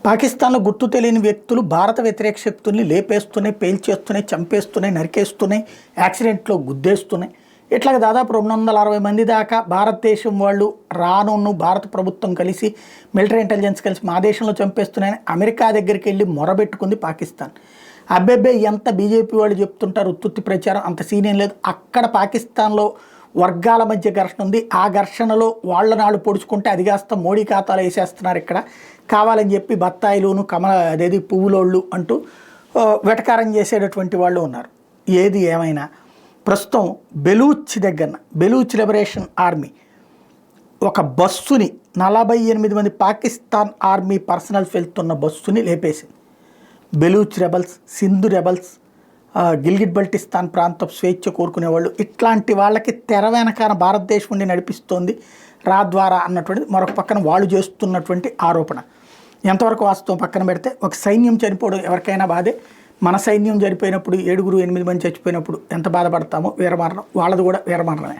పాకిస్తాన్లో గుర్తు తెలియని వ్యక్తులు భారత వ్యతిరేక శక్తుల్ని లేపేస్తున్నాయి, పేల్చేస్తున్నాయి, చంపేస్తున్నాయి, నరికేస్తున్నాయి, యాక్సిడెంట్లో గుద్దేస్తున్నాయి. ఇట్లాగ దాదాపు 260 మంది దాకా భారతదేశం వాళ్ళు రానున్ను భారత ప్రభుత్వం కలిసి మిలిటరీ ఇంటెలిజెన్స్ కలిసి మా దేశంలో చంపేస్తున్నాయని అమెరికా దగ్గరికి వెళ్ళి మొరబెట్టుకుంది పాకిస్తాన్. అబ్బెబ్బే ఎంత బీజేపీ వాళ్ళు చెప్తుంటారు ఉత్తుత్తి ప్రచారం, అంత సీన్ ఏం లేదు. అక్కడ పాకిస్తాన్లో వర్గాల మధ్య ఘర్షణ ఉంది. ఆ ఘర్షణలో వాళ్ళ నాళ్ళు పొడుచుకుంటే అది కాస్త మోడీ ఖాతాలో వేసేస్తున్నారు. ఇక్కడ కావాలని చెప్పి బత్తాయిలును అదేది పువ్వులోళ్ళు అంటూ వెటకారం చేసేటటువంటి వాళ్ళు ఉన్నారు. ఏది ఏమైనా ప్రస్తుతం బెలూచ్ దగ్గర బెలూచ్ లిబరేషన్ ఆర్మీ ఒక బస్సుని 48 మంది పాకిస్తాన్ ఆర్మీ పర్సనల్స్ వెళ్తున్న బస్సుని లేపేసింది. బెలూచ్ రెబల్స్, సింధు రెబల్స్, గిల్గిట్ బల్టిస్తాన్ ప్రాంతం స్వేచ్ఛ కోరుకునేవాళ్ళు, ఇట్లాంటి వాళ్ళకి తెర వెనకాన భారతదేశం ఉండి నడిపిస్తోంది రా ద్వారా అన్నటువంటిది మరొక పక్కన వాళ్ళు చేస్తున్నటువంటి ఆరోపణ. ఎంతవరకు వాస్తవం పక్కన పెడితే ఒక సైన్యం చనిపోవడం ఎవరికైనా బాధే. మన సైన్యం చనిపోయినప్పుడు 7-8 మంది చచ్చిపోయినప్పుడు ఎంత బాధపడతామో వీరమరణం, వాళ్ళది కూడా వీరమరణమే.